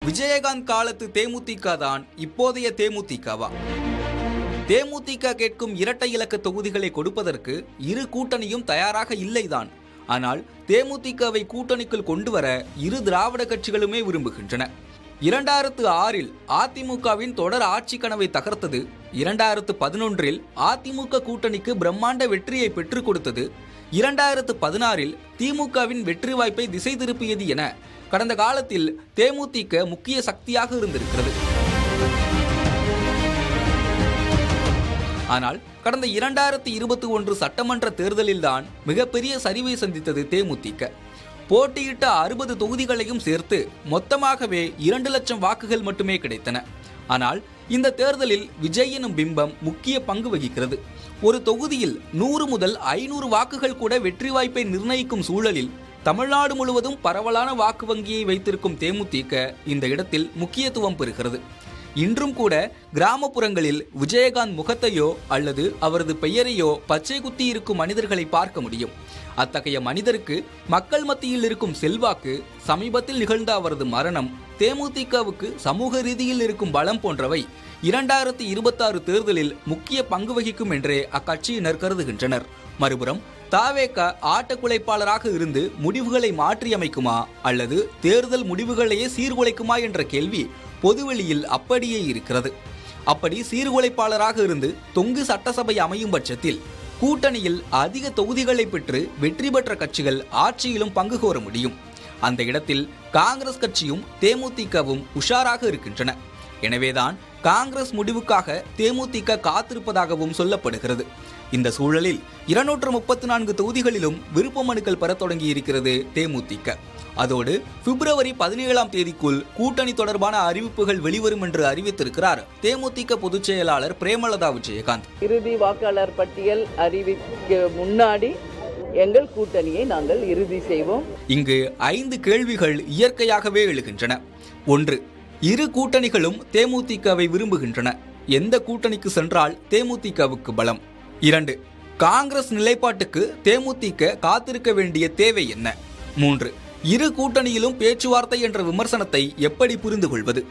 விஜயகாந்த் காலத்து தேமுதிக தான் இப்போதைய தேமுதிகவா? தேமுதிக கேட்கும் இரட்டை இலக்க தொகுதிகளை கொடுப்பதற்கு இரு கூட்டணியும் தயாராக இல்லைதான். ஆனால் தேமுதிகவை கூட்டணிக்குள் கொண்டு வர இரு திராவிட கட்சிகளுமே விரும்புகின்றன. 2006இல் அதிமுகவின் தொடர் ஆட்சி கனவை தகர்த்தது, 2011இல் அதிமுக கூட்டணிக்கு பிரம்மாண்ட வெற்றியை பெற்றுக் கொடுத்தது, 2016இல் திமுகவின் வெற்றி வாய்ப்பை திசை திருப்பியது என கடந்த காலத்தில் தேமுதிக முக்கிய சக்தியாக இருந்திருக்கிறது. ஆனால் கடந்த 2021 சட்டமன்ற தேர்தலில்தான் மிகப்பெரிய சரிவை சந்தித்தது தேமுதிக. போட்டியிட்ட 60 தொகுதிகளையும் சேர்த்து மொத்தமாகவே 2 லட்சம் வாக்குகள் மட்டுமே கிடைத்தன. ஆனால் இந்த தேர்தலில் விஜய் எனும் பிம்பம் முக்கிய பங்கு வகிக்கிறது. ஒரு தொகுதியில் 100 முதல் 500 வாக்குகள் கூட வெற்றி வாய்ப்பை நிர்ணயிக்கும் சூழலில் தமிழ்நாடு முழுவதும் பரவலான வாக்கு வங்கியை வைத்திருக்கும் தேமுதிக இந்த இடத்தில் முக்கியத்துவம் பெறுகிறது. இன்றும் கூட கிராமப்புறங்களில் விஜயகாந்த் முகத்தையோ அல்லது அவரது பெயரையோ பச்சை குத்தி இருக்கும் மனிதர்களை பார்க்க முடியும். அத்தகைய மனிதருக்கு மக்கள் மத்தியில் இருக்கும் செல்வாக்கு, சமீபத்தில் நிகழ்ந்த அவரது மரணம், தேமுதிகவுக்கு சமூக ரீதியில் இருக்கும் பலம் போன்றவை 2026 தேர்தலில் முக்கிய பங்கு வகிக்கும் என்றே அக்கட்சியினர் கருதுகின்றனர். மறுபுறம் தாவேக ஆட்டக்குலைப்பாளராக இருந்து முடிவுகளை மாற்றியமைக்குமா அல்லது தேர்தல் முடிவுகளையே சீர்குலைக்குமா என்ற கேள்வி பொதுவெளியில் அப்படியே இருக்கிறது. அப்படி சீர்குலைப்பாளராக இருந்து தொங்கு சட்டசபை அமையும் பட்சத்தில் கூட்டணியில் அதிக தொகுதிகளை பெற்று வெற்றி பெற்ற கட்சிகள் ஆட்சியிலும் பங்கு கோர முடியும். அந்த இடத்தில் காங்கிரஸ் கட்சியும் தேமுதிகவும் உஷாராக இருக்கின்றன. எனவேதான் காங்கிரஸ் முடிவுக்காக தேமுதிக காத்திருப்பதாகவும் சொல்லப்படுகிறது. இந்த சூழலில் 234 தொகுதிகளிலும் விருப்ப மனுக்கள் பெற தொடங்கி இருக்கிறது தேமுதிக. அதோடு பிப்ரவரி 17ஆம் தேதிக்குள் கூட்டணி தொடர்பான அறிவிப்புகள் வெளிவரும் என்று அறிவித்திருக்கிறார் தேமுதிக பொதுச் செயலாளர் பிரேமலதா விஜயகாந்த். இறுதி வாக்காளர் பட்டியல் அறிவிக்க முன்னாடி எங்கள் கூட்டணியை நாங்கள் இறுதி செய்வோம். இங்கு 5 கேள்விகள் இயற்கையாகவே எழுகின்றன. 1. இரு கூட்டணிகளும் தேமுதிகவை விரும்புகின்றன. எந்த கூட்டணிக்கு சென்றால் தேமுதிகவுக்கு பலம்? 2. காங்கிரஸ் நிலைப்பாட்டுக்கு தேமுதிக காத்திருக்க வேண்டிய தேவை என்ன? 3. இரு கூட்டணியிலும் பேச்சுவார்த்தை என்ற விமர்சனத்தை எப்படி புரிந்து கொள்வது?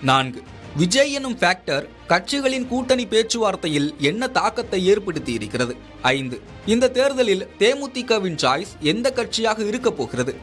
4. விஜய் எனும் ஃபேக்டர் கட்சிகளின் கூட்டணி பேச்சுவார்த்தையில் என்ன தாக்கத்தை ஏற்படுத்தி இருக்கிறது? 5. இந்த தேர்தலில் தேமுதிகவின் சாய்ஸ் எந்த கட்சியாக இருக்க போகிறது?